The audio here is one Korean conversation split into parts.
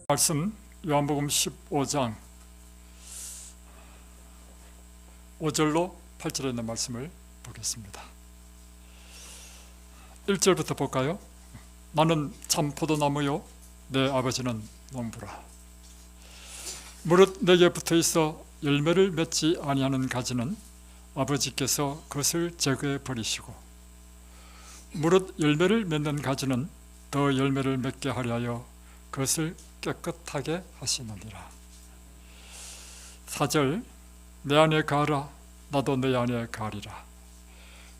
말씀 요한복음 15장 5절로 8절에 있는 말씀을 보겠습니다. 1절부터 볼까요? 나는 참 포도나무요 내 아버지는 농부라. 무릇 내게 붙어있어 열매를 맺지 아니하는 가지는 아버지께서 그것을 제거해 버리시고, 무릇 열매를 맺는 가지는 더 열매를 맺게 하려 하여 그것을 깨끗하게 하시느니라. 4절, 내 안에 가라 나도 내 안에 가리라.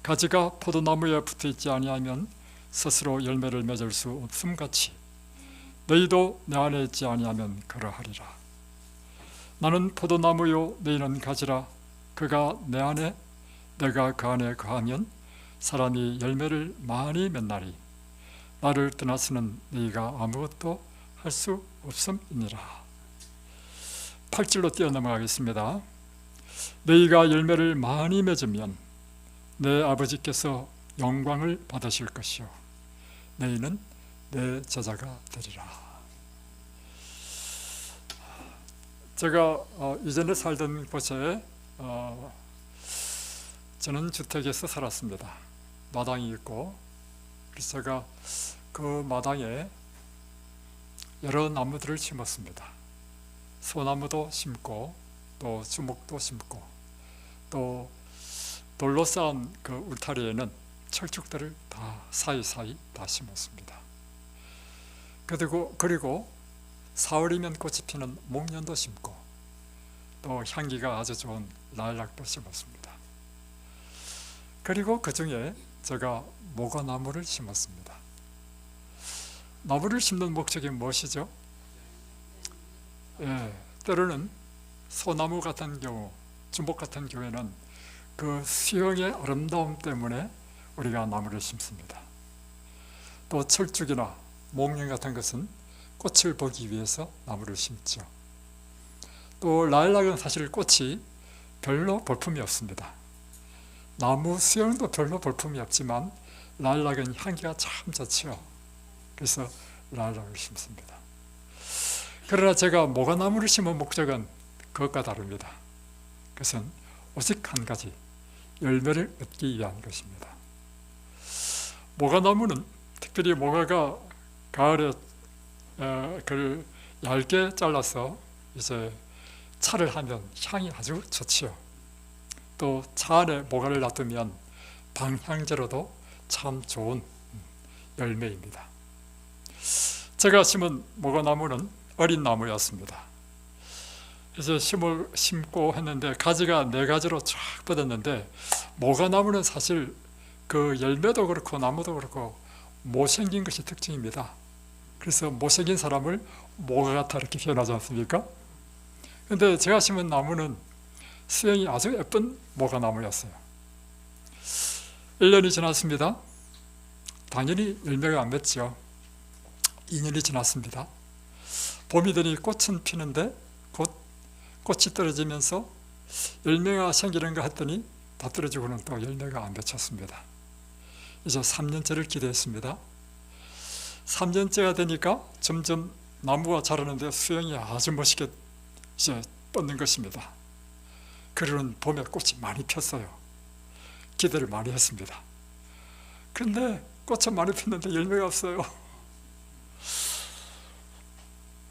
가지가 포도나무에 붙어있지 아니하면 스스로 열매를 맺을 수 없음같이 너희도 내 안에 있지 아니하면 그러하리라. 나는 포도나무요 너희는 가지라. 그가 내 안에 내가 그 안에 거하면 사람이 열매를 많이 맺나니 나를 떠나서는 너희가 아무것도 할 수 없음이니라. 8절로 뛰어넘어가겠습니다. 너희가 열매를 많이 맺으면 내 아버지께서 영광을 받으실 것이요 너희는 내 제자가 되리라. 제가 이전에 살던 곳에 저는 주택에서 살았습니다. 마당이 있고, 그래서 제가 그 마당에 여러 나무들을 심었습니다. 소나무도 심고 또 주목도 심고 또 돌로 쌓은 그 울타리에는 철쭉들을 다 사이사이 다 심었습니다. 그리고 4월이면 꽃이 피는 목련도 심고 또 향기가 아주 좋은 라일락도 심었습니다. 그리고 그 중에 제가 모과나무를 심었습니다. 나무를 심는 목적이 무엇이죠? 때로는 소나무 같은 경우, 주목 같은 경우에는 그 수영의 아름다움 때문에 우리가 나무를 심습니다. 또 철쭉이나 목련 같은 것은 꽃을 보기 위해서 나무를 심죠. 또 라일락은 사실 꽃이 별로 볼품이 없습니다. 나무 수영도 별로 볼품이 없지만 라일락은 향기가 참 좋죠. 그래서 라일락을 심습니다. 그러나 제가 모과나무를 심은 목적은 그것과 다릅니다. 그것은 오직 한 가지, 열매를 얻기 위한 것입니다. 모과나무는 특별히 모과가 가을에 그걸 얇게 잘라서 이제 차를 하면 향이 아주 좋지요. 또 차 안에 모과를 놔두면 방향제로도 참 좋은 열매입니다. 제가 심은 모과나무는 어린 나무였습니다. 이제 심고 했는데 가지가 4가지로 쫙 뻗었는데, 모과나무는 사실 그 열매도 그렇고 나무도 그렇고 못생긴 것이 특징입니다. 그래서 못생긴 사람을 모과 같아 이렇게 표현하지 않습니까? 근데 제가 심은 나무는 수영이 아주 예쁜 모과나무였어요. 1년이 지났습니다. 당연히 열매가 안 맺죠. 2년이 지났습니다. 봄이 되니 꽃은 피는데 곧 꽃이 떨어지면서 열매가 생기는가 했더니 다 떨어지고는 또 열매가 안 맺혔습니다. 이제 3년째를 기대했습니다. 3년째가 되니까 점점 나무가 자라는데 수영이 아주 멋있게 이제 뻗는 것입니다. 그러는 봄에 꽃이 많이 폈어요. 기대를 많이 했습니다. 그런데 꽃은 많이 폈는데 열매가 없어요.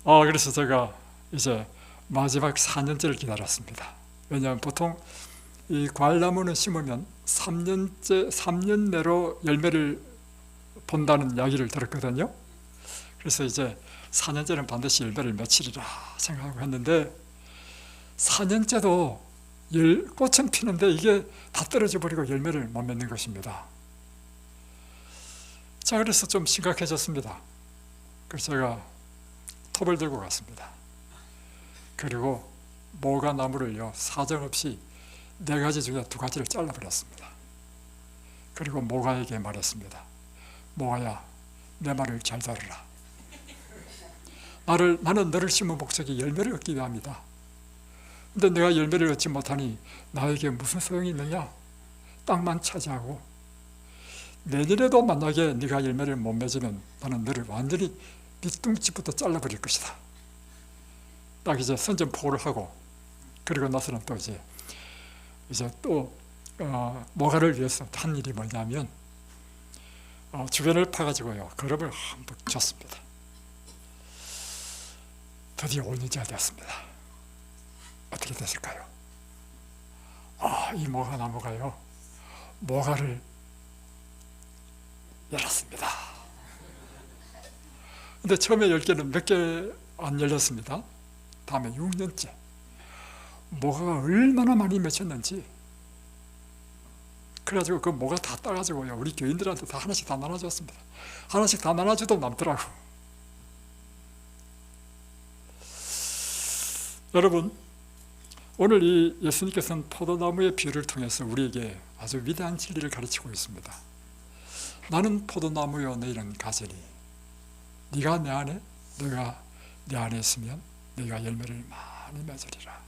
그래서 제가 이제 마지막 4년째를 기다렸습니다. 왜냐하면 보통 이 과일나무는 심으면 3년 내로 열매를 본다는 이야기를 들었거든요. 그래서 이제 4년째는 반드시 열매를 맺히리라 생각하고 했는데, 4년째도 꽃은 피는데 이게 다 떨어져 버리고 열매를 못 맺는 것입니다. 자, 그래서 좀 심각해졌습니다. 그래서 제가 톱을 들고 갔습니다. 그리고 모과나무를요, 사정없이 4가지 중에 2가지를 잘라버렸습니다. 그리고 모과에게 말했습니다. 모과야, 내 말을 잘 들으라. 나는 너를 심은 목적이 열매를 얻기 위함이다. 근데 내가 열매를 얻지 못하니 나에게 무슨 소용이 있느냐? 땅만 차지하고 내년에도 만약에 네가 열매를 못 맺으면 나는 너를 완전히 밑둥지부터 잘라버릴 것이다. 딱 이제 선전포고를 하고, 그리고 나서는 또 이제 또 모가를 위해서 한 일이 뭐냐면 주변을 파가지고요 거름을 한번 줬습니다. 드디어 올리지가 되었습니다. 어떻게 됐을까요? 이 모가나무가요 모가를 열었습니다. 근데 처음에 10개는 몇 개 안 열렸습니다. 다음에 6년째 모가가 얼마나 많이 맺혔는지, 그래가지고 그 모가 다 따가지고요 우리 교인들한테 다 하나씩 다 나눠줬습니다. 하나씩 다 나눠줘도 남더라고. 여러분, 오늘 이 예수님께서는 포도나무의 비유를 통해서 우리에게 아주 위대한 진리를 가르치고 있습니다. 나는 포도나무요 너희는 가지니 네가 내 안에 내가 내 안에 있으면 네가 열매를 많이 맺으리라.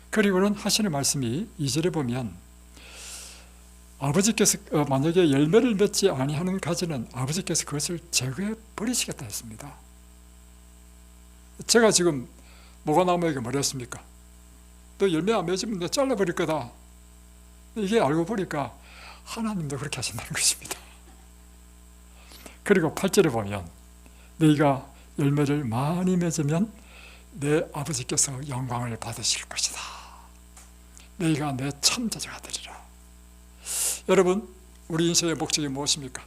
그리고는 하시는 말씀이 2절에 보면 아버지께서 만약에 열매를 맺지 아니하는 가지는 아버지께서 그것을 제거해 버리시겠다 했습니다. 제가 지금 모가나무에게 뭐라 했습니까? 너 열매 안 맺으면 내가 잘라버릴 거다. 이게 알고 보니까 하나님도 그렇게 하신다는 것입니다. 그리고 8절에 보면 너희가 열매를 많이 맺으면 내 아버지께서 영광을 받으실 것이다. 너희가 내 참자녀가 되리라. 여러분, 우리 인생의 목적이 무엇입니까?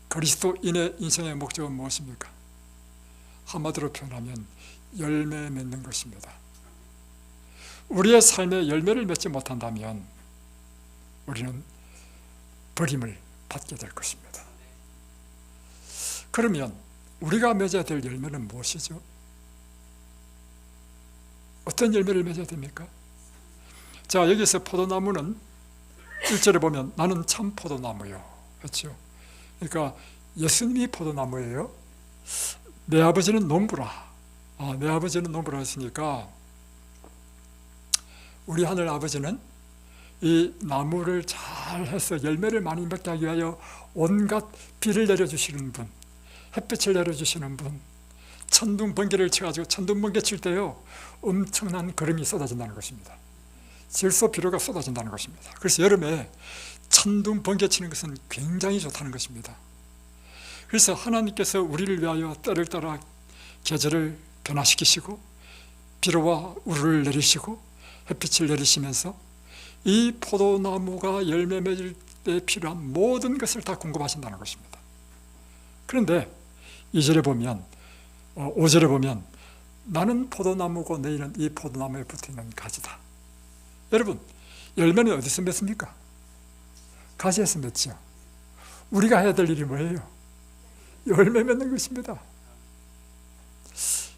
그리스도인의 인생의 목적은 무엇입니까? 한마디로 표현하면 열매 맺는 것입니다. 우리의 삶에 열매를 맺지 못한다면 우리는 버림을 받게 될 것입니다. 그러면 우리가 맺어야 될 열매는 무엇이죠? 어떤 열매를 맺어야 됩니까? 자, 여기서 포도나무는 1절에 보면 나는 참 포도나무요 그렇죠? 그러니까 예수님이 포도나무예요. 내 아버지는 농부라. 내 아버지는 농부라 했으니까 우리 하늘 아버지는 이 나무를 잘 해서 열매를 많이 맺게 하기 위하여 온갖 비를 내려주시는 분, 햇빛을 내려주시는 분, 천둥 번개를 쳐가지고 천둥 번개 칠 때요 엄청난 구름이 쏟아진다는 것입니다. 질소 비료가 쏟아진다는 것입니다. 그래서 여름에 천둥 번개 치는 것은 굉장히 좋다는 것입니다. 그래서 하나님께서 우리를 위하여 때를 따라 계절을 변화시키시고 비료와 우르를 내리시고 햇빛을 내리시면서 이 포도나무가 열매 맺을 때 필요한 모든 것을 다 공급하신다는 것입니다. 그런데 2절에 보면 5절에 보면 나는 포도나무고 너희는 이 포도나무에 붙어있는 가지다. 여러분, 열매는 어디서 맺습니까? 가지에서 맺죠. 우리가 해야 될 일이 뭐예요? 열매 맺는 것입니다.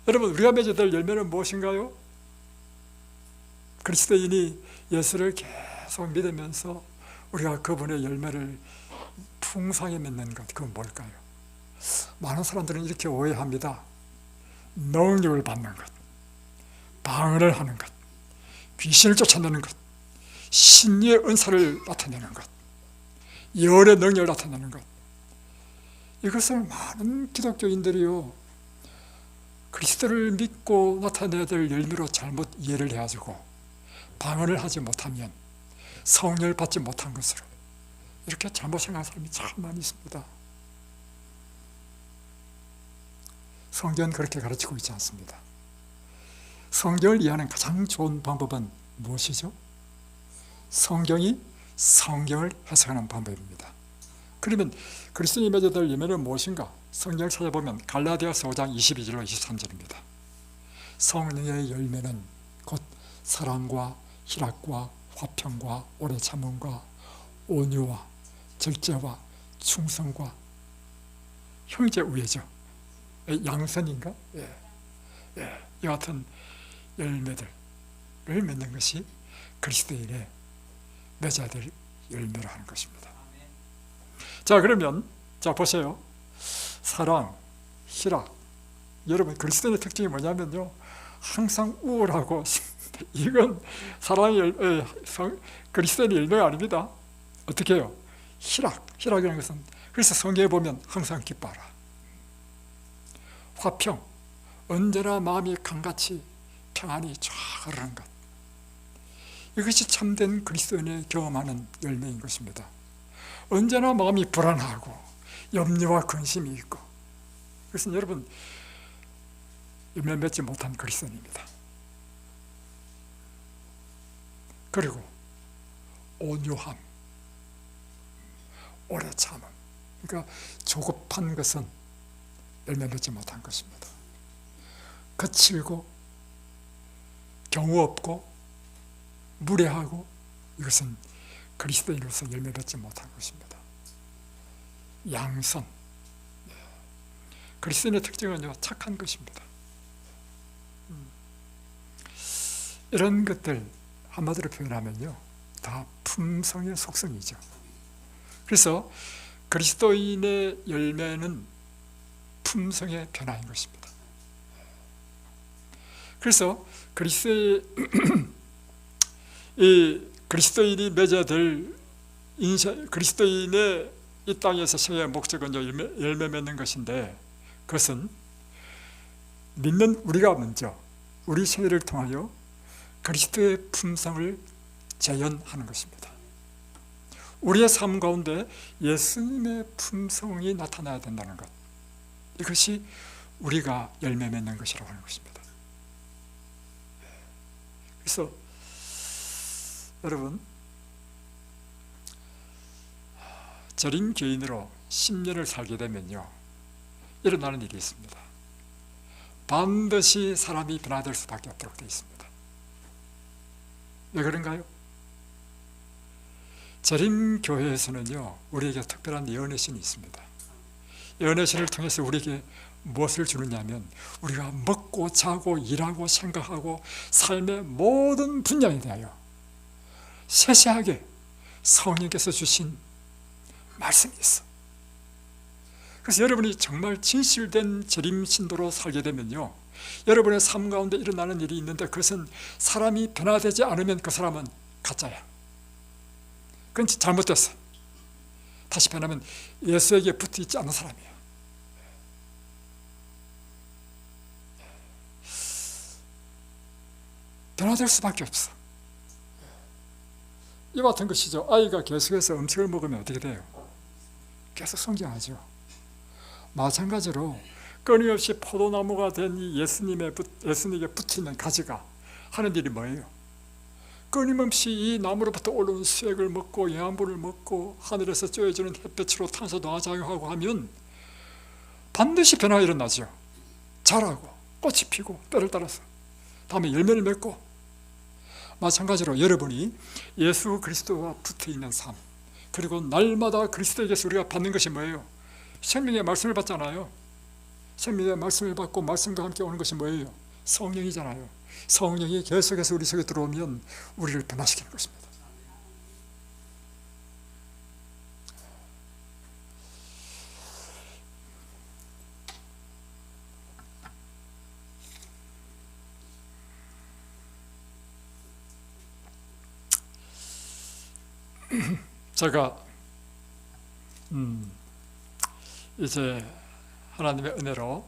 여러분, 우리가 맺어야 될 열매는 무엇인가요? 그리스도인이 예수를 계속 믿으면서 우리가 그분의 열매를 풍성히 맺는 것, 그건 뭘까요? 많은 사람들은 이렇게 오해합니다. 능력을 받는 것, 방언을 하는 것, 귀신을 쫓아내는 것, 신의 은사를 나타내는 것, 예언의 능력을 나타내는 것. 이것을 많은 기독교인들이요 그리스도를 믿고 나타내야 될 열매로 잘못 이해를 해가지고 방언을 하지 못하면 성령을 받지 못한 것으로 이렇게 잘못 생각하는 사람이 참 많이 있습니다. 성경은 그렇게 가르치고 있지 않습니다. 성경을 이해하는 가장 좋은 방법은 무엇이죠? 성경이 성경을 해석하는 방법입니다. 그러면 그리스도인이 맺어야 될 열매는 무엇인가? 성경을 찾아보면 갈라디아서 5장 22절로 23절입니다. 성령의 열매는 곧 사랑과 희락과 화평과 오래 참음과 온유와 절제와 충성과 형제 우애죠. 양선인가? 이 같은 열매들을 맺는 것이 그리스도인의 맺어야 될 열매로 하는 것입니다. 자, 그러면 자 보세요. 사랑, 희락. 여러분, 그리스도인의 특징이 뭐냐면요 항상 우월하고 이건 사랑의 그리스도인의 열매가 아닙니다. 어떻게 해요? 희락이라는 것은 그래서 성경에 보면 항상 기뻐하라. 화평, 언제나 마음이 강같이 평안히 쫙 흐르는 것, 이것이 참된 그리스도인의 경험하는 열매인 것입니다. 언제나 마음이 불안하고 염려와 근심이 있고, 그것은 여러분 열매 맺지 못한 그리스도인입니다. 그리고 온유함, 오래 참음, 그러니까 조급한 것은 열매 맺지 못한 것입니다. 거칠고 경우 없고 무례하고, 이것은 그리스도인으로서 열매 맺지 못한 것입니다. 양선, 그리스도인의 특징은요, 착한 것입니다. 이런 것들 한마디로 표현하면요, 다 품성의 속성이죠. 그래서 그리스도인의 열매는 품성의 변화인 것입니다. 그래서 그리스도인이 맺어야 될 그리스도인의 이 땅에서 생애의 목적은 열매 맺는 것인데, 그것은 믿는 우리가 먼저 우리 생애를 통하여 그리스도의 품성을 재현하는 것입니다. 우리의 삶 가운데 예수님의 품성이 나타나야 된다는 것, 이것이 우리가 열매 맺는 것이라고 하는 것입니다. 그래서 여러분, 절인 교인으로 10년을 살게 되면요, 일어나는 일이 있습니다. 반드시 사람이 변화될 수밖에 없도록 되어 있습니다. 왜 그런가요? 절인 교회에서는요, 우리에게 특별한 예언의 신이 있습니다. 예언의 신을 통해서 우리에게 무엇을 주느냐면, 우리가 먹고 자고 일하고 생각하고 삶의 모든 분야에 대하여 세세하게 성령께서 주신 말씀이 있어. 그래서 여러분이 정말 진실된 재림 신도로 살게 되면요, 여러분의 삶 가운데 일어나는 일이 있는데, 그것은 사람이 변화되지 않으면 그 사람은 가짜야. 그건 잘못됐어. 다시 변하면 예수에게 붙어 있지 않은 사람이야. 변화될 수밖에 없어. 이와 같은 것이죠. 아이가 계속해서 음식을 먹으면 어떻게 돼요? 계속 성장하죠. 마찬가지로 끊임없이 포도나무가 된 이 예수님에게 붙이는 가지가 하는 일이 뭐예요? 끊임없이 이 나무로부터 올라오는 수액을 먹고 영양분을 먹고 하늘에서 쬐어지는 햇볕으로 탄소동화 작용하고 하면 반드시 변화가 일어나죠. 자라고 꽃이 피고 때를 따라서 다음에 열매를 맺고, 마찬가지로 여러분이 예수 그리스도와 붙어있는 삶, 그리고 날마다 그리스도에게서 우리가 받는 것이 뭐예요? 생명의 말씀을 받잖아요. 생명의 말씀을 받고 말씀과 함께 오는 것이 뭐예요? 성령이잖아요. 성령이 계속해서 우리 속에 들어오면 우리를 변화시키는 것입니다. 제가 이제 하나님의 은혜로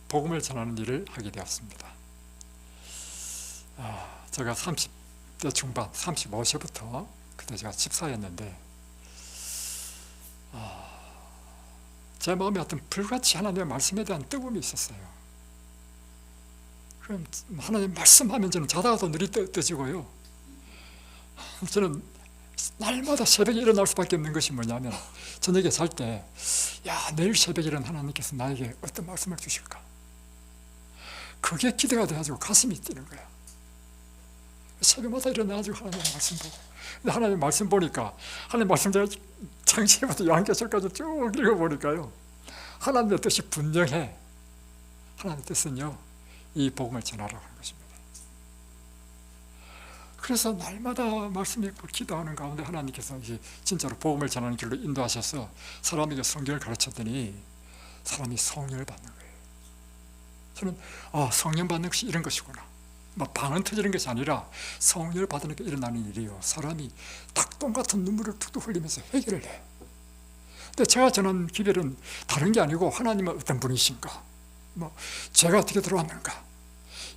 복음을 전하는 일을 하게 되었습니다. 제가 30대 중반, 35세부터 그때 제가 집사였는데, 제 마음에 어떤 불같이 하나님의 말씀에 대한 뜨거움이 있었어요. 그럼 하나님 말씀하면 저는 자다가도 눈이 떠지고요. 저는 날마다 새벽에 일어날 수밖에 없는 것이 뭐냐면, 저녁에 잘 때, 야, 내일 새벽에 일어나 하나님께서 나에게 어떤 말씀을 주실까? 그게 기대가 돼가지고 가슴이 뛰는 거야. 새벽마다 일어나가지고 하나님 말씀 보고, 근데 하나님 말씀 보니까, 하나님 말씀 제가 창세기부터 요한계시록까지 쭉 읽어보니까요, 하나님의 뜻이 분명해. 하나님의 뜻은요, 이 복음을 전하라고 하는 것입니다. 그래서 날마다 말씀 읽고 기도하는 가운데 하나님께서 진짜로 복음을 전하는 길로 인도하셔서 사람에게 성경을 가르쳤더니 사람이 성령을 받는 거예요. 저는 성령 받는 것이 이런 것이구나. 방언 터지는 것이 아니라 성령을 받으니까 일어나는 일이요, 사람이 닭똥 같은 눈물을 툭툭 흘리면서 해결을 해. 근데 제가 전한 기별은 다른 게 아니고 하나님은 어떤 분이신가, 뭐 죄가 어떻게 들어왔는가,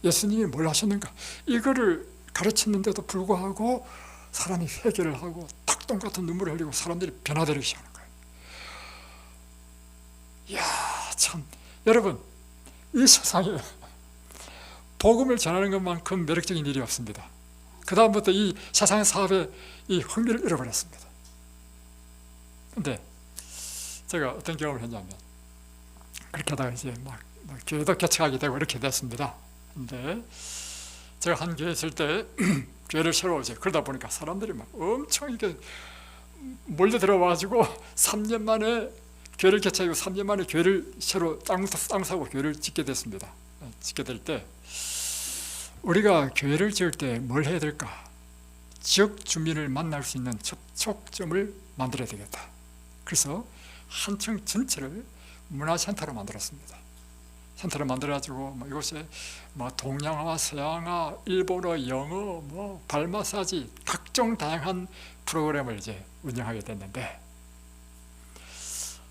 예수님이 뭘 하셨는가, 이거를 가르쳤는데도 불구하고 사람이 회개를 하고 닭똥 같은 눈물을 흘리고 사람들이 변화되기 시작하는 거예요. 이야, 참, 여러분, 이 세상에 복음을 전하는 것만큼 매력적인 일이 없습니다. 그 다음부터 이 세상 사업에 이 흥미를 잃어버렸습니다. 근데 제가 어떤 경험을 했냐면, 그렇게 하다가 이제 막 교회도 개척하게 되고 이렇게 됐습니다. 근데 제가 한 교회에 있을 때 교회를 새로 이제 그러다 보니까 사람들이 막 엄청 이렇게 몰려 들어와가지고 3년 만에 교회를 개척하고 3년 만에 교회를 새로 땅 사고 교회를 짓게 됐습니다. 짓게 될 때 우리가 교회를 지을 때 뭘 해야 될까? 지역 주민을 만날 수 있는 접촉점을 만들어야 되겠다. 그래서 한층 전체를 문화센터로 만들었습니다. 센터를 만들어가지고 이곳에 동양화, 서양화, 일본어, 영어, 발 마사지 각종 다양한 프로그램을 이제 운영하게 됐는데,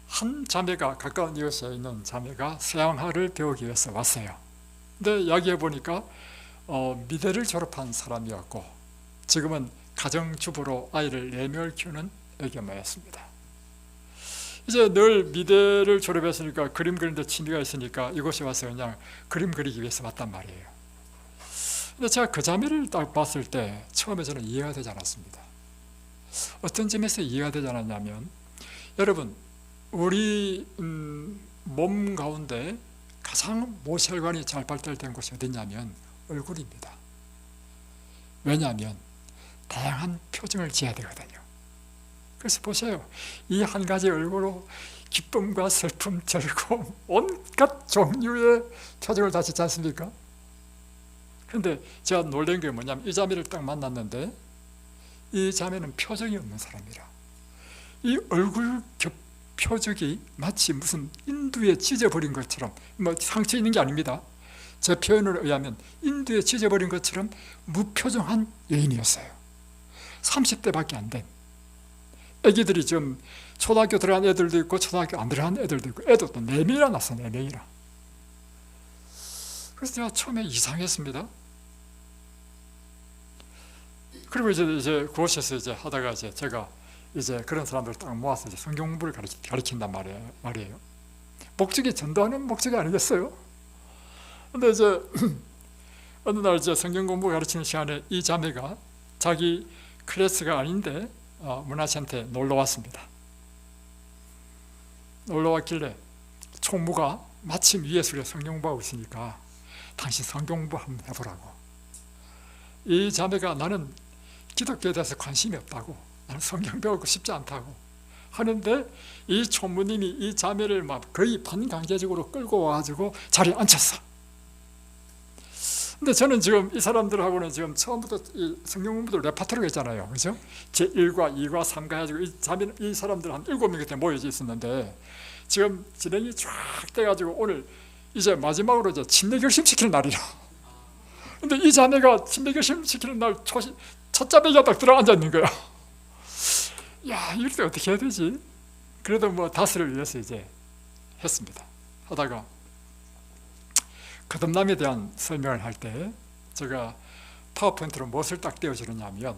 한 자매가, 가까운 이웃에 있는 자매가 서양화를 배우기 위해서 왔어요. 근데 이야기해 보니까 미대를 졸업한 사람이었고 지금은 가정주부로 아이를 4명을 키우는 애견마였습니다. 이제 늘 미대를 졸업했으니까 그림 그리는데 취미가 있으니까 이곳에 와서 그냥 그림 그리기 위해서 왔단 말이에요. 근데 제가 그 자매를 딱 봤을 때 처음에 저는 이해가 되지 않았습니다. 어떤 점에서 이해가 되지 않았냐면, 여러분, 우리 몸 가운데 가장 모혈관이 잘 발달된 곳이 어디냐면 얼굴입니다. 왜냐하면 다양한 표정을 지어야 되거든요. 그래서 보세요. 이 한 가지 얼굴로 기쁨과 슬픔, 즐거움, 온갖 종류의 표정을 다 짓지 않습니까? 그런데 제가 놀란 게 뭐냐면, 이 자매를 딱 만났는데 이 자매는 표정이 없는 사람이라, 이 얼굴 표정이 마치 무슨 인두에 찢어버린 것처럼, 상처 있는 게 아닙니다. 제 표현에 의하면 인두에 찢어버린 것처럼 무표정한 여인이었어요. 30대밖에 안 된 애기들이 지금 초등학교 들어간 애들도 있고 초등학교 안 들어간 애들도 있고, 애도 또 4명이나 났어. 4명이나. 그래서 제가 처음에 이상했습니다. 그리고 이제 그곳에서 이제 하다가 제가 이제 그런 사람들 딱 모아서 이제 성경 공부를 가르친단 말이에요. 목적이 전도하는 목적이 아니겠어요? 근데 이제 어느 날 이제 성경 공부 가르치는 시간에 이 자매가 자기 클래스가 아닌데 문화센터에 놀러 왔습니다. 놀러 왔길래 총무가 마침 위에서 성경 공부하고 있으니까 당신 성경 공부 한번 해보라고. 이 자매가 나는 기독교에 대해서 관심이 없다고, 나는 성경 배우고 싶지 않다고 하는데, 이 총무님이 이 자매를 막 거의 반강제적으로 끌고 와가지고 자리에 앉혔어. 근데 저는 지금 이 사람들하고는 지금 처음부터 이 성경 공부들 레파토리가 있잖아요. 그죠? 제1과 2과 3과 해가지고 이 사람들 한 7명 그때 모여져 있었는데, 지금 진행이 쫙 돼가지고 오늘 이제 마지막으로 이제 침례 결심시키는 날이라. 근데 이 자매가 침례 결심시키는 날 첫 자매가 딱 들어앉아 있는 거야. 야, 이럴 때 어떻게 해야 되지? 그래도 다스를 위해서 이제 했습니다. 하다가 거듭남에 대한 설명을 할 때 제가 파워포인트로 무엇을 딱 띄워주느냐면,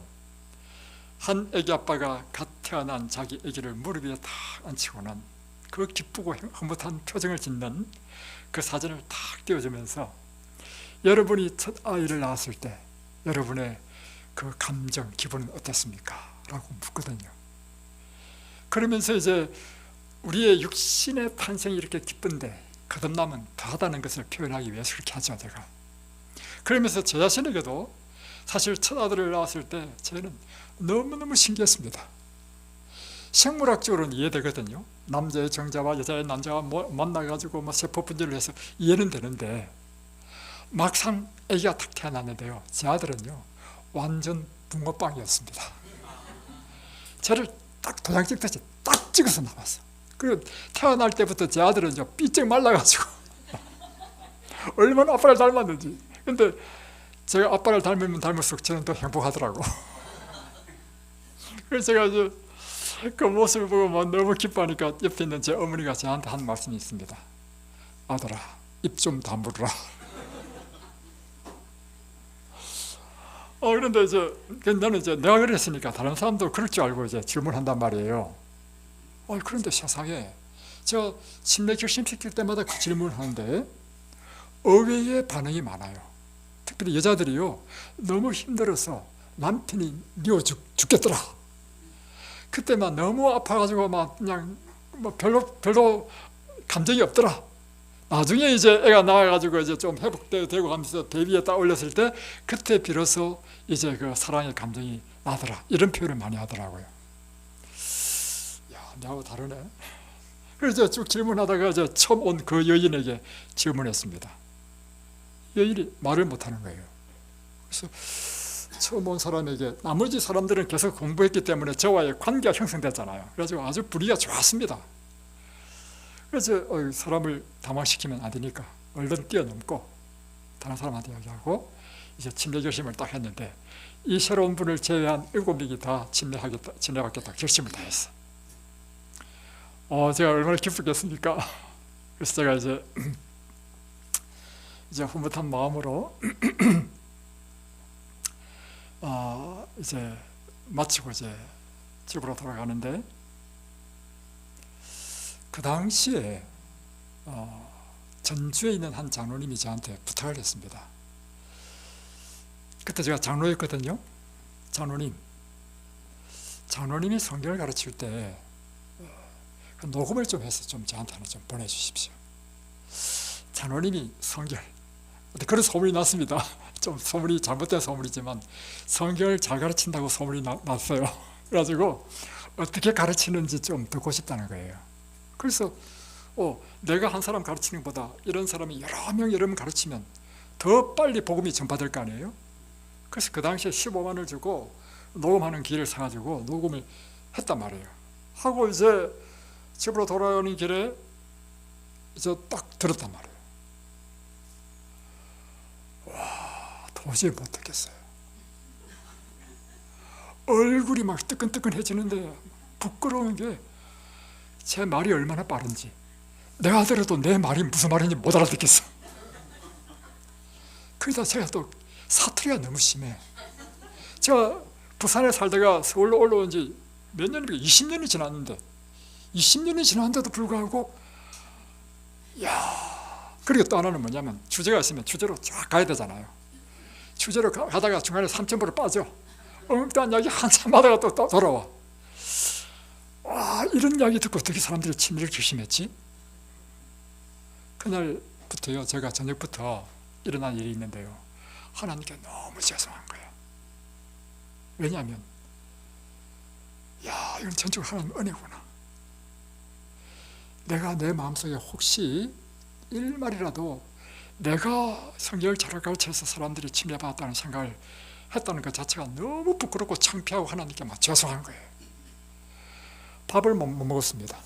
한 애기 아빠가 갓 태어난 자기 애기를 무릎 위에 탁 앉히고는 그 기쁘고 흐뭇한 표정을 짓는 그 사진을 탁 띄워주면서, 여러분이 첫 아이를 낳았을 때 여러분의 그 감정, 기분은 어땠습니까? 라고 묻거든요. 그러면서 이제 우리의 육신의 탄생이 이렇게 기쁜데 거듭남은 더하다는 것을 표현하기 위해서 그렇게 하죠, 제가. 그러면서 제 자신에게도 사실 첫 아들을 낳았을 때 저는 너무너무 신기했습니다. 생물학적으로는 이해되거든요. 남자의 정자와 여자의 남자가 만나가지고 세포 분열을 해서 이해는 되는데, 막상 아기가 탁 태어났는데요, 제 아들은요 완전 붕어빵이었습니다. 저를 딱 도장 찍듯이 딱 찍어서 나왔어. 그리고 태어날 때부터 제 아들은 삐쩍 말라가지고 얼마나 아빠를 닮았는지. 근데 제가 아빠를 닮으면 닮을수록 저는 더 행복하더라고. 그래서 제가 이제 그 모습을 보고 너무 기뻐하니까 옆에 있는 제 어머니가 저한테 한 말씀이 있습니다. 아들아, 입 좀 다물어라. 그런데 이제 나는 이제 내가 그랬으니까 다른 사람도 그럴 줄 알고 이제 질문한단 말이에요. 그런데 세상에 제가 침례 결심시킬 때마다 그 질문을 하는데 의외의 반응이 많아요. 특별히 여자들이요, 너무 힘들어서 남편이 미워 죽겠더라. 그때만 너무 아파가지고 막 그냥 뭐 별로 감정이 없더라. 나중에 이제 애가 나와가지고 이제 좀 회복되고 하면서 베비에 딱 올렸을 때 그때 비로소 이제 그 사랑의 감정이 나더라. 이런 표현을 많이 하더라고요. 야, 나하고 다르네. 그래서 쭉 질문하다가 이제 처음 온 그 여인에게 질문했습니다. 여인이 말을 못하는 거예요. 그래서 처음 온 사람에게, 나머지 사람들은 계속 공부했기 때문에 저와의 관계가 형성됐잖아요. 그래서 아주 분위기가 좋았습니다. 그래서 사람을 당황시키면 안 되니까 얼른 뛰어넘고 다른 사람한테 이야기하고 이제 침례 결심을 딱 했는데, 이 새로운 분을 제외한 7명이 다 침례받겠다 결심을 다 했어. 제가 얼마나 기쁘겠습니까? 그래서 제가 이제 흐뭇한 마음으로 이제 마치고 이제 집으로 돌아가는데, 그 당시에 전주에 있는 한 장로님이 저한테 부탁을 했습니다. 그때 제가 장로였거든요. 장로님이 성경을 가르칠 때 녹음을 좀 해서 좀 저한테 하나 좀 보내주십시오. 장로님이 성경, 그런 소문이 났습니다. 좀 소문이 잘못된 소문이지만 성경을 잘 가르친다고 소문이 났어요. 그래가지고 어떻게 가르치는지 좀 듣고 싶다는 거예요. 그래서 내가 한 사람 가르치는 것보다 이런 사람이 여러 명 가르치면 더 빨리 복음이 전파될 거 아니에요. 그래서 그 당시에 15만 원을 주고 녹음하는 기를 사가지고 녹음을 했단 말이에요. 하고 이제 집으로 돌아오는 길에 이제 딱 들었단 말이에요. 와, 도저히 못 듣겠어요. 얼굴이 막 뜨끈뜨끈해지는데 부끄러운 게 제 말이 얼마나 빠른지, 내가 들어도 내 말이 무슨 말인지 못 알아듣겠어. 그러다 제가 또 사투리가 너무 심해. 제가 부산에 살다가 서울로 올라온 지 몇 년입니까? 20년이 지났는데 20년이 지났는데도 불구하고, 그리고 또 하나는 뭐냐면, 주제가 있으면 주제로 쫙 가야 되잖아요. 주제로 가다가 중간에 3점으로 빠져. 엉뚱한 이야기 한참 하다가 또 돌아와. 와, 이런 이야기 듣고 어떻게 사람들이 침례를 결심했지? 그날부터요, 제가 저녁부터 일어난 일이 있는데요, 하나님께 너무 죄송한 거예요. 왜냐하면 이건 전적으로 하나님 은혜구나. 내가 내 마음속에 혹시 일말이라도 내가 성경을 잘 가르쳐서 사람들이 침례받았다는 생각을 했다는 것 자체가 너무 부끄럽고 창피하고 하나님께 막 죄송한 거예요. 밥을 못 먹었습니다.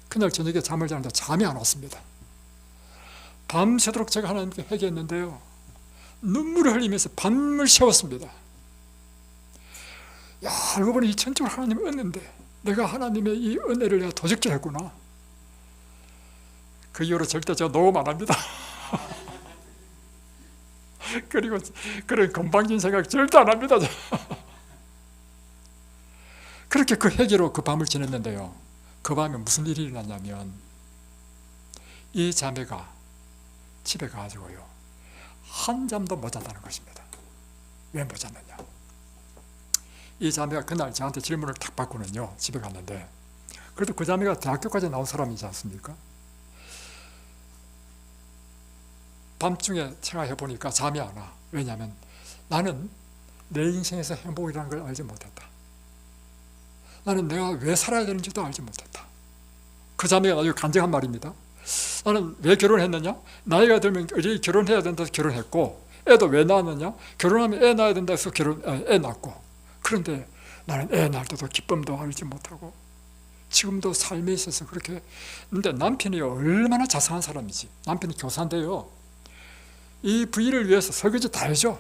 그날 저녁에 잠을 자는데 잠이 안 왔습니다. 밤새도록 제가 하나님께 회개했는데요, 눈물을 흘리면서 밤을 새웠습니다. 알고 보니 전적으로 하나님의 은혜인데 내가 하나님의 이 은혜를 내가 도적질했구나. 그 이후로 절대 제가 녹음 안 합니다. 그리고 그런 건방진 생각 절대 안 합니다. 그렇게 그 회개로 그 밤을 지냈는데요, 그 밤에 무슨 일이 일어났냐면, 이 자매가 집에 가가지고요, 한잠도 못 잤다는 것입니다. 왜 못 잤느냐? 이 자매가 그날 저한테 질문을 탁 받고는요, 집에 갔는데, 그래도 그 자매가 대학교까지 나온 사람이지 않습니까? 밤중에 생각해 보니까 잠이 안 와. 왜냐하면 나는 내 인생에서 행복이라는 걸 알지 못했다. 나는 내가 왜 살아야 되는지도 알지 못했다. 그 자매가 아주 간증한 말입니다. 나는 왜 결혼했느냐? 나이가 들면 결혼해야 된다 해서 결혼했고, 애도 왜 낳았느냐? 결혼하면 애 낳아야 된다 해서 애 낳고, 그런데 나는 애 낳을 때도 기쁨도 알지 못하고 지금도 삶에 있어서 그렇게. 근데 남편이 얼마나 자상한 사람이지. 남편이 교사인데요, 이 부인을 위해서 설거지 다 해줘.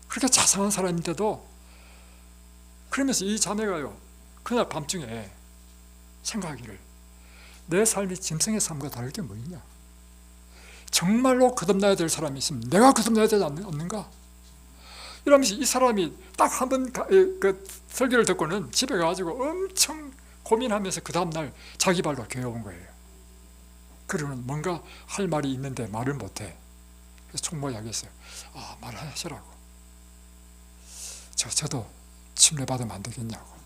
그렇게 자상한 사람인데도. 그러면서 이 자매가요, 그날 밤중에 생각하기를, 내 삶이 짐승의 삶과 다를 게 뭐냐? 정말로 거듭나야 될 사람이 있으면 내가 거듭나야 되지 않는가? 이러면서 이 사람이 딱 한 번 그 설교를 듣고는 집에 가가지고 엄청 고민하면서 그 다음날 자기 발로 교회 온 거예요. 그러면 뭔가 할 말이 있는데 말을 못해. 그래서 총무 이야기했어요. 말하시라고. 저도 침례받으면 안 되겠냐고.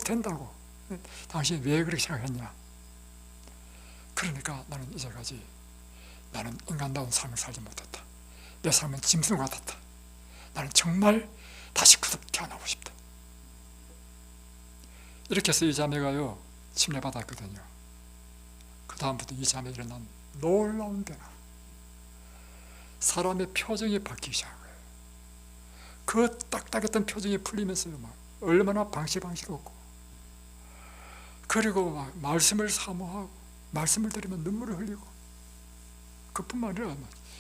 된다고. 당신 왜 그렇게 생각했냐? 그러니까 나는 이제까지 나는 인간다운 삶을 살지 못했다. 내 삶은 짐승 같았다. 나는 정말 다시 거듭 태어나고 싶다. 이렇게 해서 이 자매가요 침례받았거든요. 그 다음부터 이 자매에 일어난 놀라운 변화, 사람의 표정이 바뀌기 시작한 거예요. 그 딱딱했던 표정이 풀리면서요 막 얼마나 방실방실없고, 그리고 막 말씀을 사모하고 말씀을 들으면 눈물을 흘리고, 그뿐만 아니라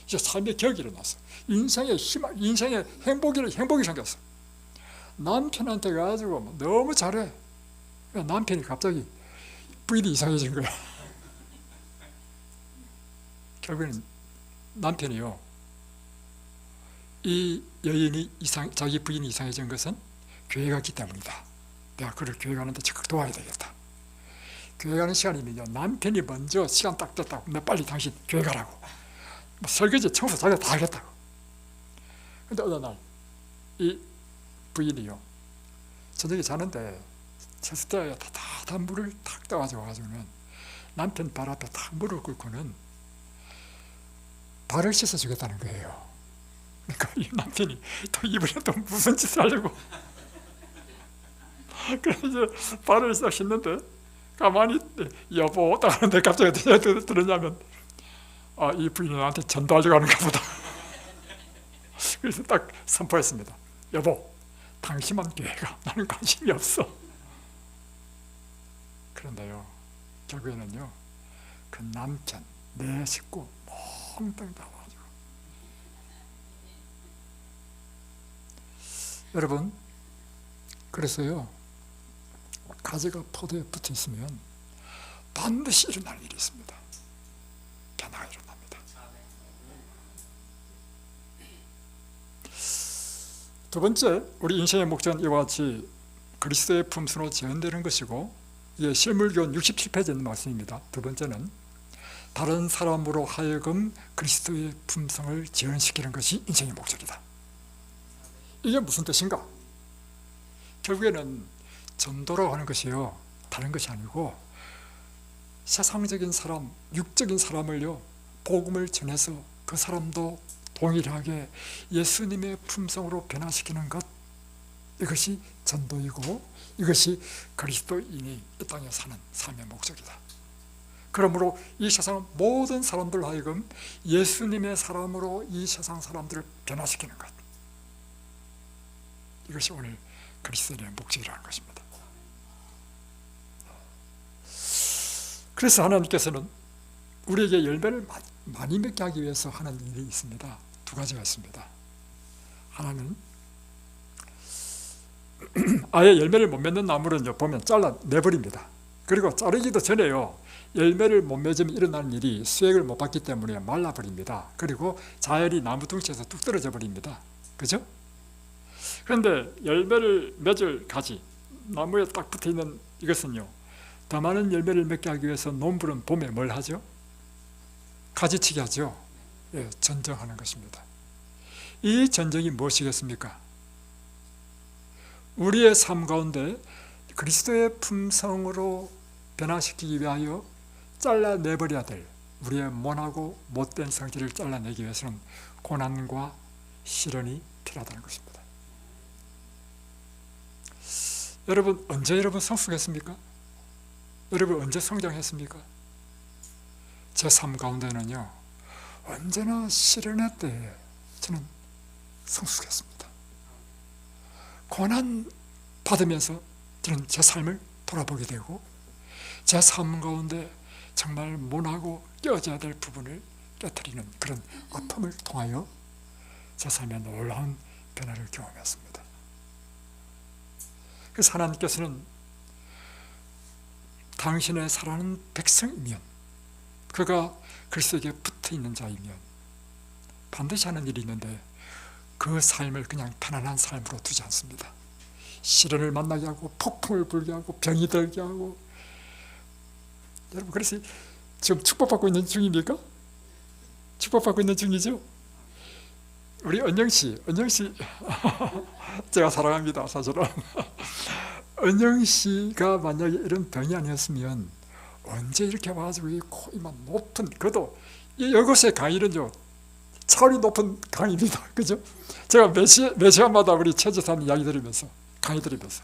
이제 삶의 격이 일어났어. 인생의 희망, 인생의 행복이 생겼어. 남편한테 가지고 너무 잘해. 남편이 갑자기 부인이 이상해진 거야. 결국에는 남편이요, 이 여인이 자기 부인이 이상해진 것은 교회 갔기 때문이다. 내가 그를 교회 가는데 적극 도와야 되겠다. 교회 가는 시간이면요 남편이 먼저 시간 딱 됐다고, 너 빨리 당신 교회 가라고, 설거지 청소 자기가 다 하겠다고. 근데 어느 날 이 부인이요 저녁에 자는데 세숫대에 다 물을 탁 떠가지고는 남편 발 앞에 탁 물을 끓고는 발을 씻어주겠다는 거예요. 그러니까 이 남편이 또 이번에 또 무슨 짓을 하려고 그래서 이제 발을 싹 씻는데 가만히 여보 딱 하는데 갑자기 들었냐면 이 부인이 나한테 전도하려고 하는가 보다. 그래서 딱 선포했습니다. 여보, 당신만 교회가, 나는 관심이 없어. 그런데요 결국에는요 그 남편, 내 식구 몽땅 다 와가지고, 여러분 그래서요 가지가 포도에 붙어 있으면 반드시 일어날 일이 있습니다. 변화가 일어납니다. 두 번째, 우리 인생의 목적은 이와 같이 그리스도의 품성으로 재현되는 것이고, 이게 실물교훈 67페이지에 있는 말씀입니다. 두 번째는 다른 사람으로 하여금 그리스도의 품성을 재현시키는 것이 인생의 목적이다. 이게 무슨 뜻인가? 결국에는 전도라고 하는 것이요 다른 것이 아니고 세상적인 사람, 육적인 사람을요 복음을 전해서 그 사람도 동일하게 예수님의 품성으로 변화시키는 것, 이것이 전도이고 이것이 그리스도인이 이 땅에 사는 삶의 목적이다. 그러므로 이 세상 모든 사람들 하여금 예수님의 사람으로 이 세상 사람들을 변화시키는 것, 이것이 오늘 그리스도인의 목적이라는 것입니다. 그래서 하나님께서는 우리에게 열매를 많이 맺게 하기 위해서 하는 일이 있습니다. 두 가지가 있습니다. 하나는 아예 열매를 못 맺는 나무는 보면 잘라내버립니다. 그리고 자르기도 전에요 열매를 못 맺으면 일어나는 일이 수액을 못 받기 때문에 말라버립니다. 그리고 자열이 나무 둥치에서 뚝 떨어져 버립니다. 그죠? 그런데 열매를 맺을 가지, 나무에 딱 붙어있는 이것은요 더 많은 열매를 맺게 하기 위해서 농부는 봄에 뭘 하죠? 가지치기 하죠. 예, 전정하는 것입니다. 이 전정이 무엇이겠습니까? 우리의 삶 가운데 그리스도의 품성으로 변화시키기 위하여 잘라내버려야 될 우리의 모나고 못된 성질을 잘라내기 위해서는 고난과 시련이 필요하다는 것입니다. 여러분 언제 성숙했습니까? 여러분 언제 성장했습니까? 제 삶 가운데는요 언제나 시련의 때에 저는 성숙했습니다. 고난 받으면서 저는 제 삶을 돌아보게 되고 제 삶 가운데 정말 모나고 깨어져야 될 부분을 깨트리는 그런 아픔을 통하여 제 삶에 놀라운 변화를 경험했습니다. 그래서 하나님께서는 당신의 사랑하는 백성이면 그가 그리스도에게 붙어 있는 자이면 반드시 하는 일이 있는데 그 삶을 그냥 편안한 삶으로 두지 않습니다. 시련을 만나게 하고 폭풍을 불게 하고 병이 들게 하고. 여러분, 그래서 지금 축복받고 있는 중입니까? 축복받고 있는 중이죠? 우리 은영씨 제가 사랑합니다. 사실은 은영씨가 만약에 이런 병이 아니었으면 언제 이렇게 와가지고 이 코이만 높은, 그도 이곳의 강의는요 차원이 높은 강의입니다. 그죠? 제가 매 시간마다 우리 최재사님 이야기 들으면서, 강의 들으면서,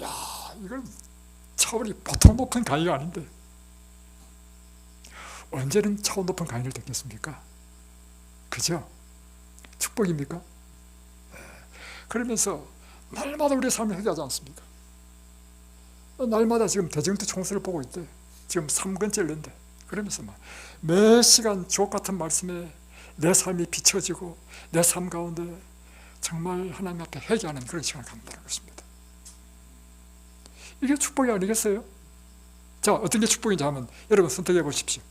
야, 이건 차원이 보통 높은 강의가 아닌데 언제는 차원 높은 강의를 듣겠습니까? 그죠? 축복입니까? 그러면서 날마다 우리의 삶을 회개하지 않습니까? 날마다 지금 대정부 총수를 보고 있대. 지금 3권째인데 그러면서 막 매 시간 주옥같은 말씀에 내 삶이 비춰지고 내 삶 가운데 정말 하나님 앞에 회개하는 그런 시간을 갖는다는 것입니다. 이게 축복이 아니겠어요? 자, 어떤 게 축복인지 하면 여러분 선택해 보십시오.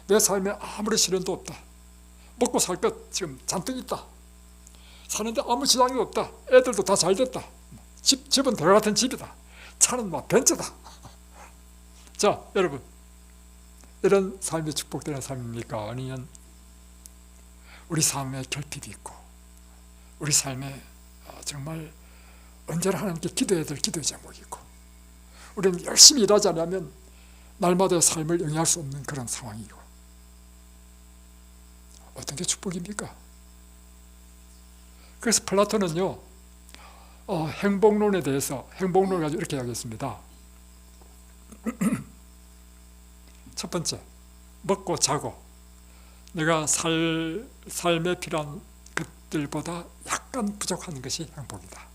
내 삶에 아무런 시련도 없다. 먹고 살 것 지금 잔뜩 있다. 사는데 아무 지장이 없다. 애들도 다 잘 됐다. 집은 대화 같은 집이다. 차는 막 벤츠다. 자, 여러분, 이런 삶이 축복되는 삶입니까? 아니면 우리 삶에 결핍이 있고 우리 삶에 정말 언제나 하나님께 기도해야 될 기도의 제목이 있고 우리는 열심히 일하지 않으면 날마다의 삶을 영위할 수 없는 그런 상황이고, 어떤 게 축복입니까? 그래서 플라톤은요 행복론에 대해서, 행복론을 가지고 이렇게 이야기했습니다. 첫 번째, 먹고 자고 내가 삶에 필요한 것들보다 약간 부족한 것이 행복이다.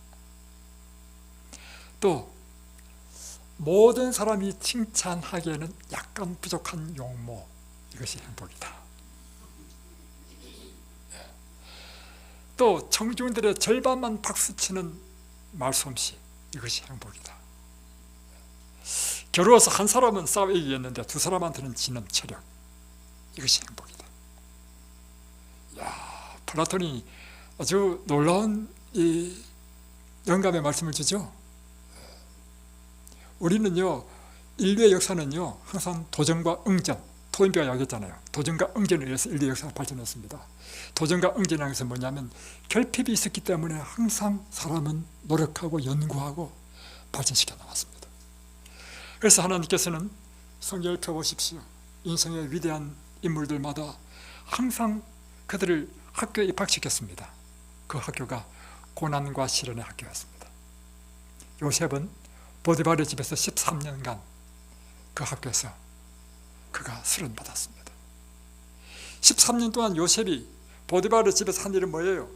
또 모든 사람이 칭찬하기에는 약간 부족한 용모, 이것이 행복이다. 또 청중들의 절반만 박수치는 말솜씨, 이것이 행복이다. 겨루어서 한 사람은 싸워 이기겠는데 두 사람한테는 지는 체력, 이것이 행복이다. 야, 플라톤이 아주 놀라운 이 영감의 말씀을 주죠. 우리는요, 인류의 역사는요 항상 도전과 응전, 토인비가 이야기했잖아요. 도전과 응전에 의해서 인류의 역사가 발전했습니다. 도전과 응전이라는 것은 뭐냐면 결핍이 있었기 때문에 항상 사람은 노력하고 연구하고 발전시켜 나갔습니다. 그래서 하나님께서는 성경을 펴보십시오. 인생의 위대한 인물들마다 항상 그들을 학교에 입학시켰습니다. 그 학교가 고난과 시련의 학교였습니다. 요셉은 보디발의 집에서 13년간 그 학교에서 그가 수련받았습니다. 13년 동안 요셉이 보디발의 집에서 한 일은 뭐예요?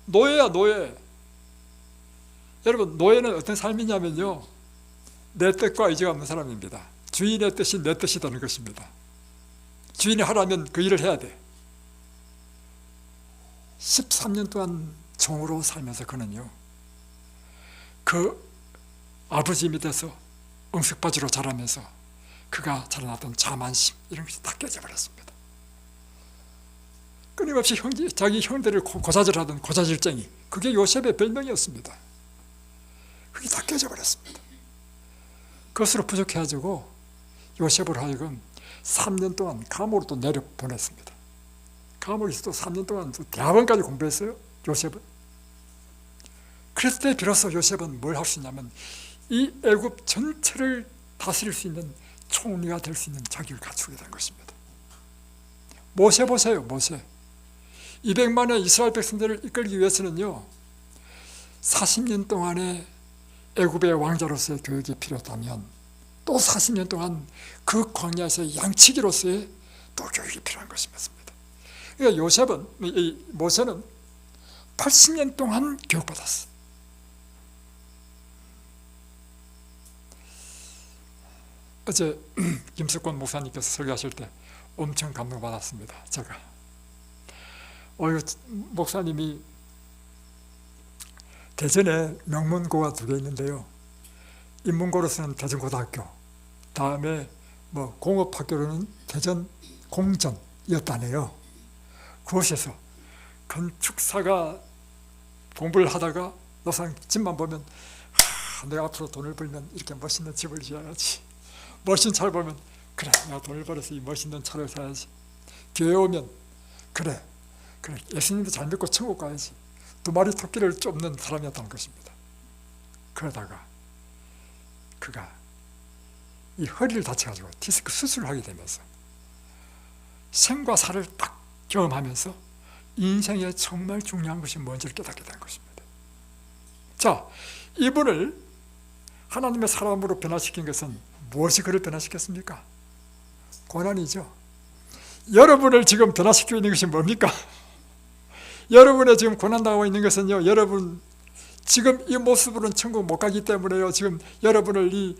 노예야, 노예. 여러분, 노예는 어떤 삶이냐면요, 내 뜻과 의지가 없는 사람입니다. 주인의 뜻이 내 뜻이라는 것입니다. 주인이 하라면 그 일을 해야 돼. 13년 동안 종으로 살면서 그는요, 그 아버지 밑에서 응석바지로 자라면서 그가 자라났던 자만심, 이런 것이 다 깨져버렸습니다. 끊임없이 자기 형들을 고자질하던 고자질쟁이, 그게 요셉의 별명이었습니다. 그게 다 깨져버렸습니다. 그것으로 부족해가지고 요셉을 하여금 3년 동안 감옥으로 또 내려보냈습니다. 감옥에서 또 3년 동안 또 대학원까지 공부했어요, 요셉은. 그랬을 때 비로소 요셉은 뭘 할 수 있냐면 이 애굽 전체를 다스릴 수 있는 총리가 될 수 있는 자격을 갖추게 된 것입니다. 모세 보세요, 모세. 200만의 이스라엘 백성들을 이끌기 위해서는요 40년 동안의 애굽의 왕자로서의 교육이 필요하다면 또 40년 동안 그 광야에서 양치기로서의 또 교육이 필요한 것입니다. 그러니까 모세는 80년 동안 교육받았어. 어제 김석권 목사님께서 설교하실 때 엄청 감동받았습니다. 제가 목사님이 대전에 명문고가 2개 있는데요, 인문고로서는 대전고등학교, 다음에 뭐 공업학교로는 대전 공전이었다네요. 그곳에서 건축사가 공부를 하다가 노상 집만 보면 내가 앞으로 돈을 벌면 이렇게 멋있는 집을 지어야지. 멋진 차를 보면 그래 내가 돈을 벌어서 이 멋있는 차를 사야지. 교회 오면 그래 예수님도 잘 믿고 천국 가야지. 두 마리 토끼를 쫓는 사람이었다는 것입니다. 그러다가 그가 이 허리를 다쳐가지고 디스크 수술을 하게 되면서 생과 사를 딱 경험하면서 인생에 정말 중요한 것이 뭔지를 깨닫게 된 것입니다. 자, 이분을 하나님의 사람으로 변화시킨 것은 무엇이 그를 변화시켰습니까? 고난이죠. 여러분을 지금 변화시키고 있는 것이 뭡니까? 여러분의 지금 고난당하고 있는 것은요, 여러분 지금 이 모습으로는 천국 못 가기 때문에요. 지금 여러분을 이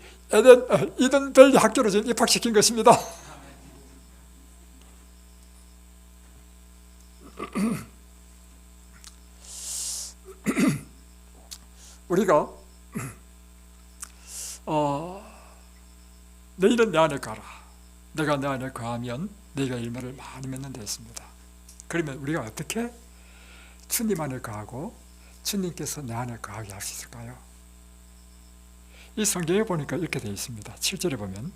이든밸리 학교로 지금 입학시킨 것입니다. 우리가 너희는 내 안에 가라. 내가 내 안에 거하면 너희가 열매를 많이 맺는 데 있습니다. 그러면 우리가 어떻게 주님 안에 거하고 주님께서 내 안에 거하게 할 수 있을까요? 이 성경에 보니까 이렇게 되어 있습니다. 7절에 보면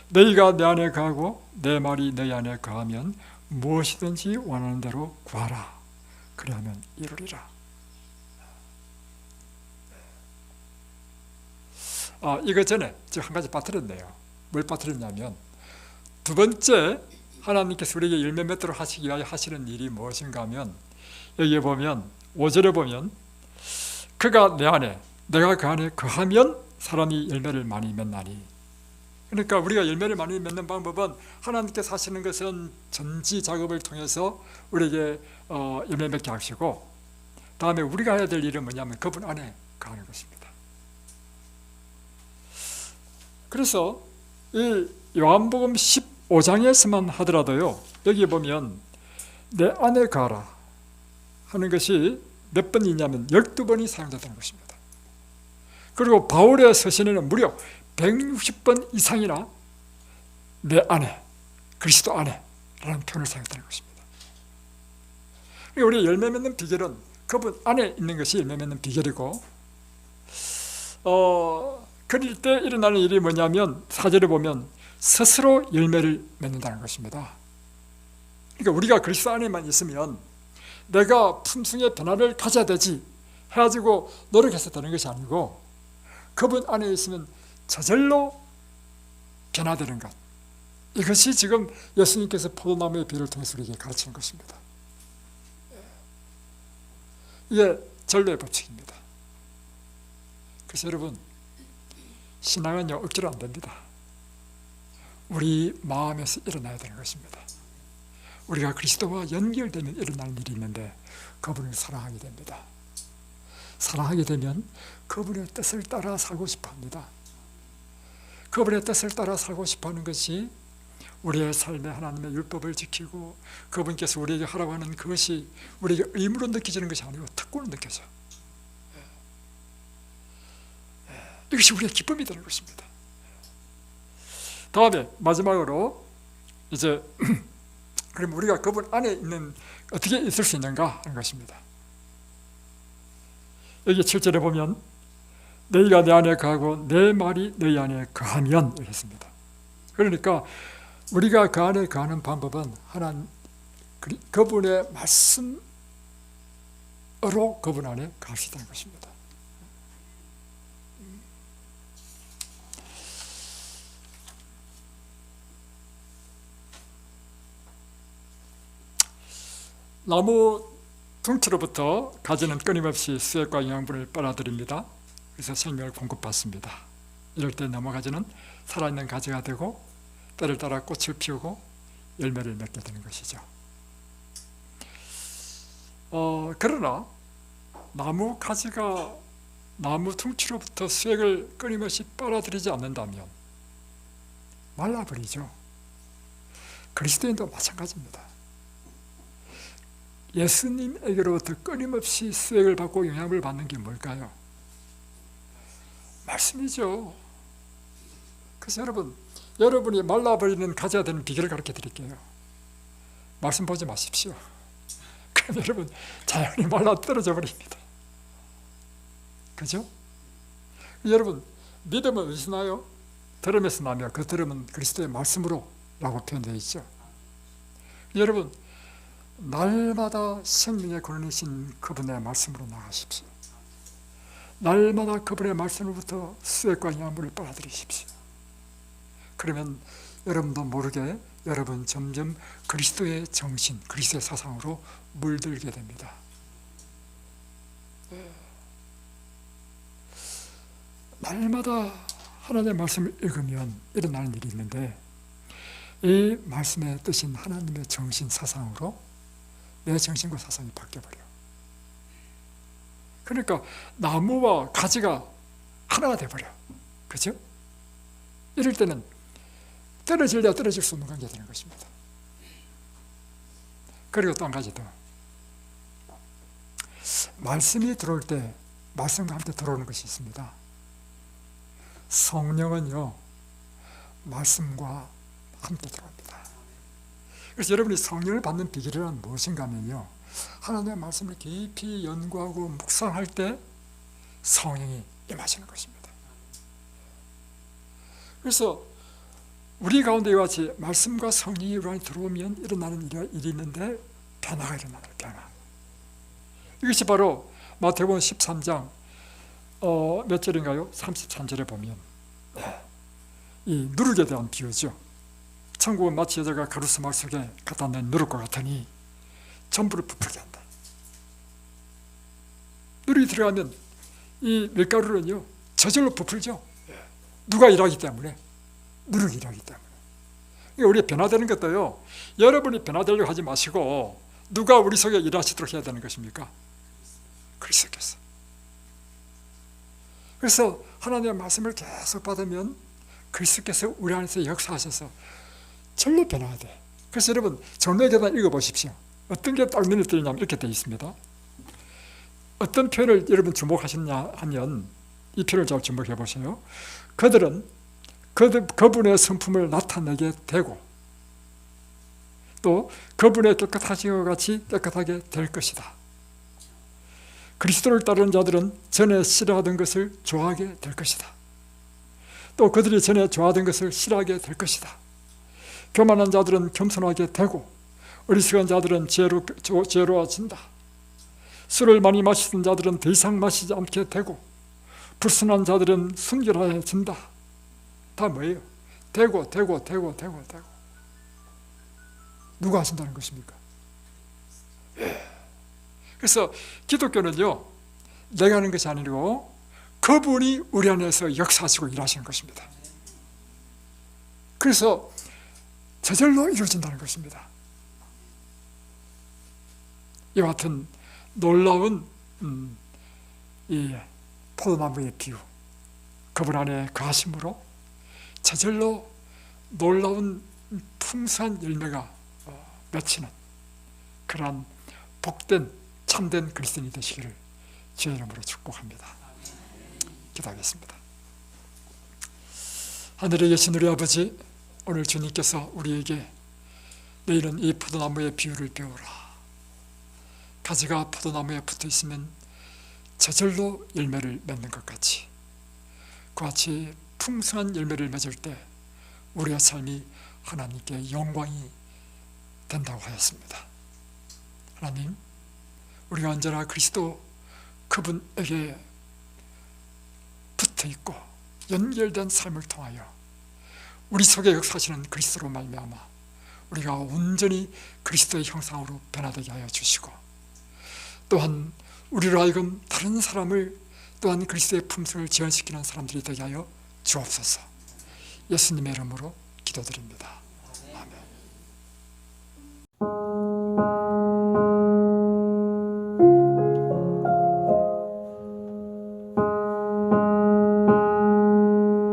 너희가 내 안에 거하고 내 말이 너희 안에 거하면 무엇이든지 원하는 대로 구하라. 그리하면 이루리라. 이거 전에 제가 한 가지 빠뜨렸네요. 뭘 빠뜨렸냐면 두 번째 하나님께서 우리에게 열매 맺도록 하시기 위하여 하시는 일이 무엇인가 하면 여기에 보면 5절에 보면 그가 내 안에 내가 그 안에 거하면 사람이 열매를 많이 맺나니. 그러니까 우리가 열매를 많이 맺는 방법은 하나님께서 하시는 것은 전지 작업을 통해서 우리에게 열매 맺게 하시고, 다음에 우리가 해야 될 일은 뭐냐면 그분 안에 거하는 것입니다. 그래서 이 요한복음 15장에서만 하더라도요, 여기 보면 내 안에 거하라 하는 것이 몇 번이냐면 12번이 사용됐다는 것입니다. 그리고 바울의 서신에는 무려 160번 이상이나 내 안에, 그리스도 안에 라는 표현을 사용했다는 것입니다. 우리 열매 맺는 비결은 그분 안에 있는 것이 열매 맺는 비결이고, 그럴 때 일어나는 일이 뭐냐면 4절에 보면 스스로 열매를 맺는다는 것입니다. 그러니까 우리가 그리스도 안에만 있으면 내가 품성의 변화를 가져야 되지 해가지고 노력해서 되는 것이 아니고 그분 안에 있으면 저절로 변화되는 것, 이것이 지금 예수님께서 포도나무의 비유를 통해서 우리에게 가르치는 것입니다. 이게 전도의 법칙입니다. 그래서 여러분, 신앙은요 억지로 안 됩니다. 우리 마음에서 일어나야 되는 것입니다. 우리가 그리스도와 연결되면 일어나는 일이 있는데 그분을 사랑하게 됩니다. 사랑하게 되면 그분의 뜻을 따라 살고 싶어 합니다. 그분의 뜻을 따라 살고 싶어 하는 것이 우리의 삶에 하나님의 율법을 지키고 그분께서 우리에게 하라고 하는 그것이 우리에게 의무로 느껴지는 것이 아니고 특권으로 느껴져. 이것이 우리의 기쁨이 되는 것입니다. 다음에 마지막으로 이제 그럼 우리가 그분 안에 있는 어떻게 있을 수 있는가 하는 것입니다. 여기 7절에 보면 너희가 내 안에 거하고 내 말이 너희 안에 거하면 이렇게 했습니다. 그러니까 우리가 그 안에 거하는 방법은 하나님 그분의 말씀으로 그분 안에 거할 수 있다는 것입니다. 나무 둥치로부터 가지는 끊임없이 수액과 영양분을 빨아들입니다. 그래서 생명을 공급받습니다. 이럴 때 나무 가지는 살아있는 가지가 되고 때를 따라 꽃을 피우고 열매를 맺게 되는 것이죠. 그러나 나무 가지가 나무 둥치로부터 수액을 끊임없이 빨아들이지 않는다면 말라버리죠. 그리스도인도 마찬가지입니다. 예수님에게로부터 끊임없이 수액을 받고 영향을 받는 게 뭘까요? 말씀이죠. 그래서 여러분, 여러분이 말라버리는 가져야 되는 비결을 가르쳐 드릴게요. 말씀 보지 마십시오. 그럼 여러분 자연히 말라 떨어져 버립니다. 그죠? 여러분 믿음은 어디서 나요? 들음에서 나며 그 들음은 그리스도의 말씀으로 라고 표현되어 있죠. 여러분 날마다 생명의 근원이신 그분의 말씀으로 나가십시오. 날마다 그분의 말씀으로부터 수액과 양물을 빨아들이십시오. 그러면 여러분도 모르게 여러분 점점 그리스도의 정신, 그리스도의 사상으로 물들게 됩니다. 날마다 하나님의 말씀을 읽으면 일어나는 일이 있는데, 이 말씀의 뜻인 하나님의 정신, 사상으로 내 정신과 사상이 바뀌어버려. 그러니까 나무와 가지가 하나가 돼버려. 그죠? 이럴 때는 떨어질래야 떨어질 수 없는 관계가 되는 것입니다. 그리고 또 한 가지 더, 말씀이 들어올 때 말씀과 함께 들어오는 것이 있습니다. 성령은요 말씀과 함께 들어옵니다. 그래서 여러분이 성령을 받는 비결이란 무엇인가 하면요, 하나님의 말씀을 깊이 연구하고 묵상할 때 성령이 임하시는 것입니다. 그래서 우리 가운데 이와 같이 말씀과 성령이 우리 안에 들어오면 일어나는 일이 있는데, 변화가 일어나는 변화. 이것이 바로 마태복음 13장 몇 절인가요? 33절에 보면 이 누룩에 대한 비유죠. 천국은 마치 여자가 가루수막 속에 갖다 낸 누룩과 같으니 전부를 부풀게 한다. 누룩이 들어가면 이 밀가루는요 저절로 부풀죠. 누가 일하기 때문에, 누룩이 일하기 때문에. 그러니까 우리가 변화되는 것도요, 여러분이 변화되려고 하지 마시고 누가 우리 속에 일하시도록 해야 되는 것입니까? 그리스도께서. 그래서 하나님의 말씀을 계속 받으면 그리스도께서 우리 안에서 역사하셔서 절로 변화가 돼. 그래서 여러분 전도의 계단 읽어보십시오. 어떤 게 딱 눈에 띄냐면 이렇게 되어 있습니다. 어떤 표현을 여러분 주목하셨냐 하면 이 표현을 잘 주목해 보세요. 그들은 그분의 성품을 나타내게 되고 또 그분의 깨끗하신 것 같이 깨끗하게 될 것이다. 그리스도를 따르는 자들은 전에 싫어하던 것을 좋아하게 될 것이다. 또 그들이 전에 좋아하던 것을 싫어하게 될 것이다. 교만한 자들은 겸손하게 되고 어리석은 자들은 지혜로워진다. 술을 많이 마시던 자들은 더 이상 마시지 않게 되고 불순한 자들은 순결해진다. 다 뭐예요? 되고 누가 하신다는 것입니까? 그래서 기독교는요 내가 하는 것이 아니고 그분이 우리 안에서 역사하시고 일하시는 것입니다. 그래서 저절로 이루어진다는 것입니다. 이와 같은 놀라운 이 포도나무의 비유, 그분 안에 거하심으로 저절로 놀라운 풍성한 열매가 맺히는 그러한 복된 참된 그리스도인이 되시기를 주의 이름으로 축복합니다. 기도하겠습니다. 하늘에 계신 우리 아버지, 오늘 주님께서 우리에게 너희는 이 포도나무의 비유를 배우라. 가지가 포도나무에 붙어 있으면 저절로 열매를 맺는 것 같이, 그같이 풍성한 열매를 맺을 때 우리의 삶이 하나님께 영광이 된다고 하였습니다. 하나님, 우리가 언제나 그리스도 그분에게 붙어있고 연결된 삶을 통하여 우리 속에 역사하시는 그리스도로 말미암아 우리가 온전히 그리스도의 형상으로 변화되게 하여 주시고, 또한 우리로 하여금 다른 사람을 또한 그리스도의 품성을 지연시키는 사람들이 되게 하여 주옵소서. 예수님의 이름으로 기도드립니다. 아멘.